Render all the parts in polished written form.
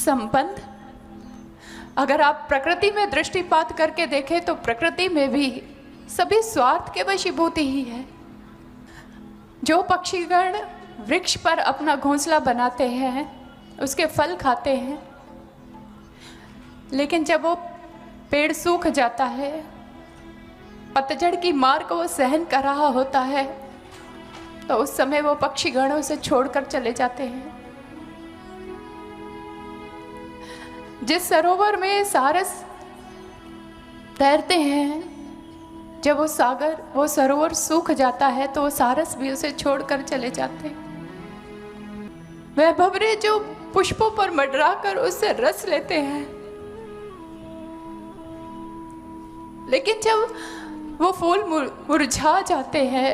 संबंध, अगर आप प्रकृति में दृष्टिपात करके देखें तो प्रकृति में भी सभी स्वार्थ के वशीभूत ही है। जो पक्षीगण वृक्ष पर अपना घोंसला बनाते हैं उसके फल खाते हैं, लेकिन जब वो पेड़ सूख जाता है, पतझड़ की मार को वो सहन कर रहा होता है, तो उस समय वो पक्षीगण उसे छोड़कर चले जाते हैं। जिस सरोवर में सारस तैरते हैं, जब वो सरोवर सूख जाता है तो वो सारस भी उसे छोड़कर चले जाते हैं। वह भंवरे जो पुष्पों पर मंडराकर उससे रस लेते हैं, लेकिन जब वो फूल मुरझा जाते हैं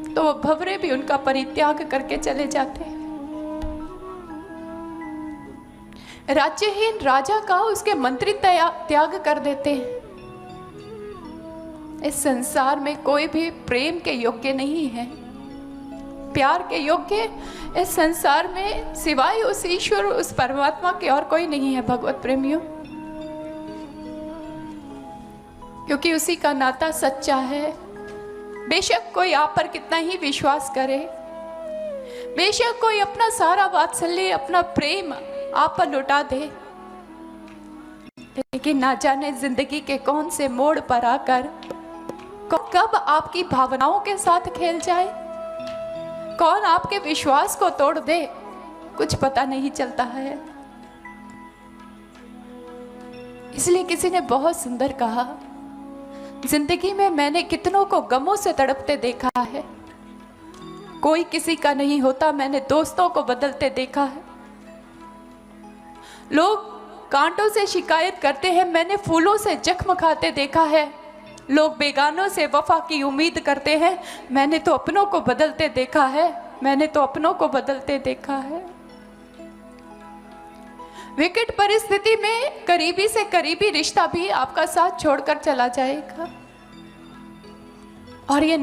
तो वो भंवरे भी उनका परित्याग करके चले जाते हैं। राज्यहीन राजा का उसके मंत्री त्याग कर देते हैं। इस संसार में कोई भी प्रेम के योग्य नहीं है, प्यार के योग्य इस संसार में सिवाय उस ईश्वर, उस परमात्मा के और कोई नहीं है भगवत प्रेमियों, क्योंकि उसी का नाता सच्चा है। बेशक कोई आप पर कितना ही विश्वास करे, बेशक कोई अपना सारा वात्सल्य, अपना प्रेम आप पर लुटा दे, लेकिन ना जाने जिंदगी के कौन से मोड़ पर आकर कब आपकी भावनाओं के साथ खेल जाए, कौन आपके विश्वास को तोड़ दे, कुछ पता नहीं चलता है। इसलिए किसी ने बहुत सुंदर कहा, जिंदगी में मैंने कितनों को गमों से तड़पते देखा है, कोई किसी का नहीं होता, मैंने दोस्तों को बदलते देखा है। लोग कांटों से शिकायत करते हैं, मैंने फूलों से जख्म खाते देखा है। लोग बेगानों से वफा की उम्मीद करते हैं, मैंने तो अपनों को बदलते देखा है, मैंने तो अपनों को बदलते देखा है। विकट परिस्थिति में करीबी से करीबी रिश्ता भी आपका साथ छोड़कर चला जाएगा। और ये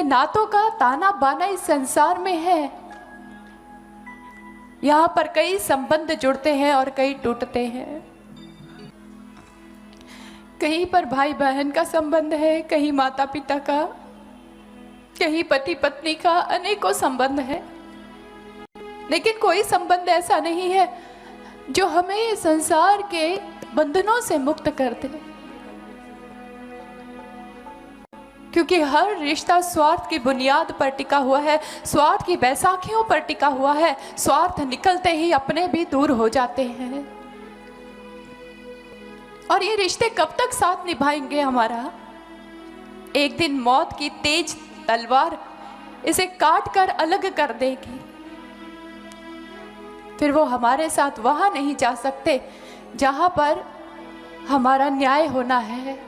नातों का ताना बाना इस संसार में है। यहाँ पर कई संबंध जुड़ते हैं और कई टूटते हैं। कहीं पर भाई बहन का संबंध है, कहीं माता पिता का, कहीं पति पत्नी का, अनेकों संबंध है, लेकिन कोई संबंध ऐसा नहीं है जो हमें संसार के बंधनों से मुक्त कर दे, क्योंकि हर रिश्ता स्वार्थ की बुनियाद पर टिका हुआ है, स्वार्थ की बैसाखियों पर टिका हुआ है। स्वार्थ निकलते ही अपने भी दूर हो जाते हैं। और ये रिश्ते कब तक साथ निभाएंगे हमारा? एक दिन मौत की तेज तलवार इसे काट कर अलग कर देगी, फिर वो हमारे साथ वहां नहीं जा सकते जहां पर हमारा न्याय होना है।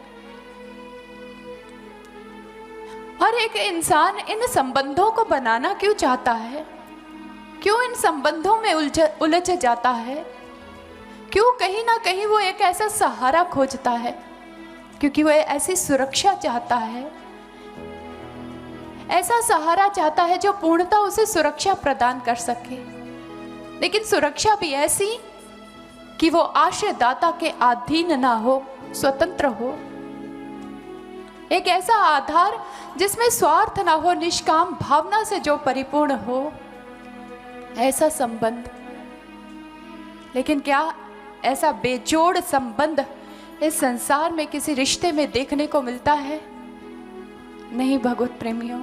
हर एक इंसान इन संबंधों को बनाना क्यों चाहता है? क्यों इन संबंधों में उलझ जाता है? क्यों कहीं ना कहीं वो एक ऐसा सहारा खोजता है? क्योंकि वो ऐसी सुरक्षा चाहता है, ऐसा सहारा चाहता है जो पूर्णतः उसे सुरक्षा प्रदान कर सके, लेकिन सुरक्षा भी ऐसी कि वो आश्रयदाता के अधीन ना हो, स्वतंत्र हो। एक ऐसा आधार जिसमें स्वार्थ ना हो, निष्काम भावना से जो परिपूर्ण हो, ऐसा संबंध। लेकिन क्या ऐसा बेजोड़ संबंध इस संसार में किसी रिश्ते में देखने को मिलता है? नहीं भगवत प्रेमियों,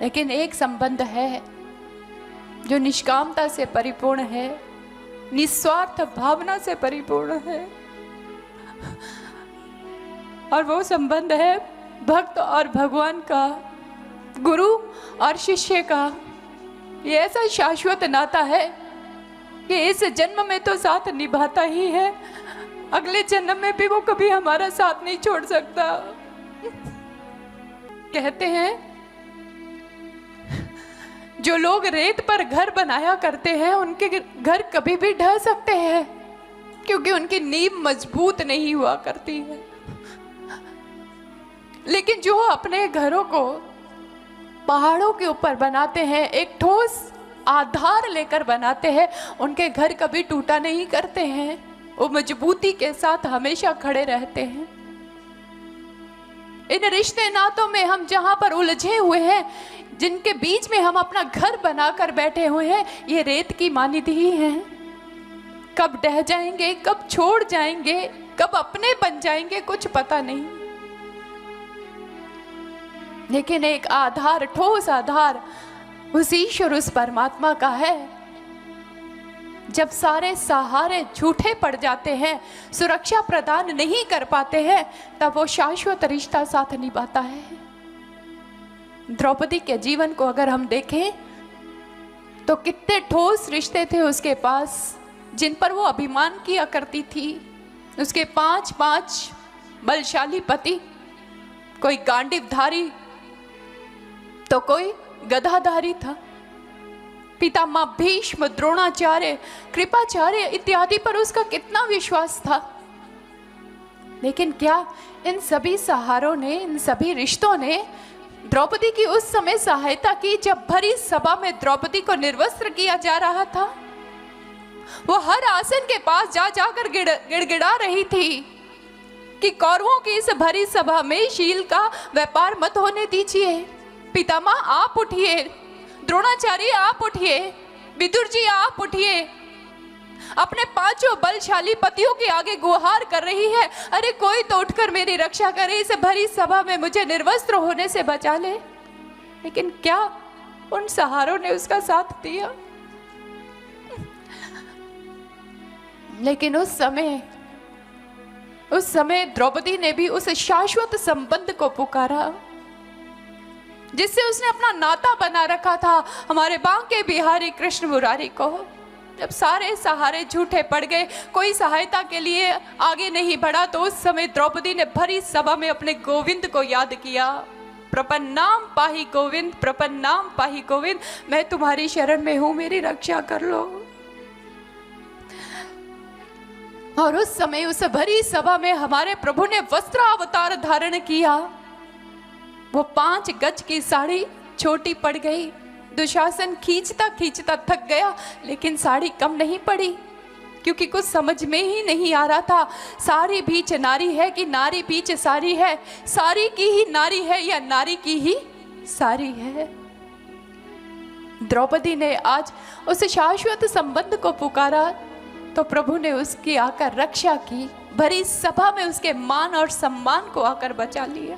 लेकिन एक संबंध है जो निष्कामता से परिपूर्ण है, निस्वार्थ भावना से परिपूर्ण है, और वो संबंध है भक्त और भगवान का, गुरु और शिष्य का। ये ऐसा शाश्वत नाता है कि इस जन्म में तो साथ निभाता ही है, अगले जन्म में भी वो कभी हमारा साथ नहीं छोड़ सकता। कहते हैं जो लोग रेत पर घर बनाया करते हैं उनके घर कभी भी ढह सकते हैं, क्योंकि उनकी नींव मजबूत नहीं हुआ करती है। लेकिन जो अपने घरों को पहाड़ों के ऊपर बनाते हैं, एक ठोस आधार लेकर बनाते हैं, उनके घर कभी टूटा नहीं करते हैं, वो मजबूती के साथ हमेशा खड़े रहते हैं। इन रिश्ते नातों में हम जहां पर उलझे हुए हैं, जिनके बीच में हम अपना घर बनाकर बैठे हुए हैं, ये रेत की मानिंद ही हैं। कब ढह जाएंगे, कब छोड़ जाएंगे, कब अपने बन जाएंगे, कुछ पता नहीं। लेकिन एक आधार, ठोस आधार उस ईश्वर, उस परमात्मा का है। जब सारे सहारे झूठे पड़ जाते हैं, सुरक्षा प्रदान नहीं कर पाते हैं, तब वो शाश्वत रिश्ता साथ निभाता है। द्रौपदी के जीवन को अगर हम देखें तो कितने ठोस रिश्ते थे उसके पास, जिन पर वो अभिमान किया करती थी। उसके 5 बलशाली पति, कोई गांडीवधारी तो कोई गदाधारी था। पितामह भीष्म, द्रोणाचार्य, कृपाचार्य इत्यादि पर उसका कितना विश्वास था। लेकिन क्या इन सभी सहारों ने, इन सभी रिश्तों ने द्रौपदी की उस समय सहायता की जब भरी सभा में द्रौपदी को निर्वस्त्र किया जा रहा था? वो हर आसन के पास जा जाकर गिड़गिड़ा रही थी कि कौरवों की इस भरी सभा में शील का व्यापार मत होने दीजिए। पितामह आप उठिए, द्रोणाचार्य आप उठिए, विदुर जी आप उठिए। अपने 5 बलशाली पतियों के आगे गुहार कर रही है, अरे कोई तो उठकर मेरी रक्षा करे, इस भरी सभा में मुझे निर्वस्त्र होने से बचा ले। लेकिन क्या उन सहारों ने उसका साथ दिया? लेकिन उस समय द्रौपदी ने भी उस शाश्वत संबंध को पुकारा जिससे उसने अपना नाता बना रखा था हमारे बांके बिहारी कृष्ण मुरारी को। जब सारे सहारे झूठे पड़ गए, कोई सहायता के लिए आगे नहीं बढ़ा, तो उस समय द्रौपदी ने भरी सभा में अपने गोविंद को याद किया। प्रपन्नाम पाहि गोविंद, प्रपन्नाम पाहि गोविंद, मैं तुम्हारी शरण में हूं, मेरी रक्षा कर लो। और उस समय उस भरी सभा में हमारे प्रभु ने वस्त्रावतार धारण किया। वो 5 गज की साड़ी छोटी पड़ गई। दुशासन खींचता खींचता थक गया, लेकिन साड़ी कम नहीं पड़ी, क्योंकि कुछ समझ में ही नहीं आ रहा था, साड़ी बीच नारी है कि नारी बीच साड़ी है, साड़ी की ही नारी है या नारी की ही साड़ी है। द्रौपदी ने आज उस शाश्वत संबंध को पुकारा तो प्रभु ने उसकी आकर रक्षा की, भरी सभा में उसके मान और सम्मान को आकर बचा लिया।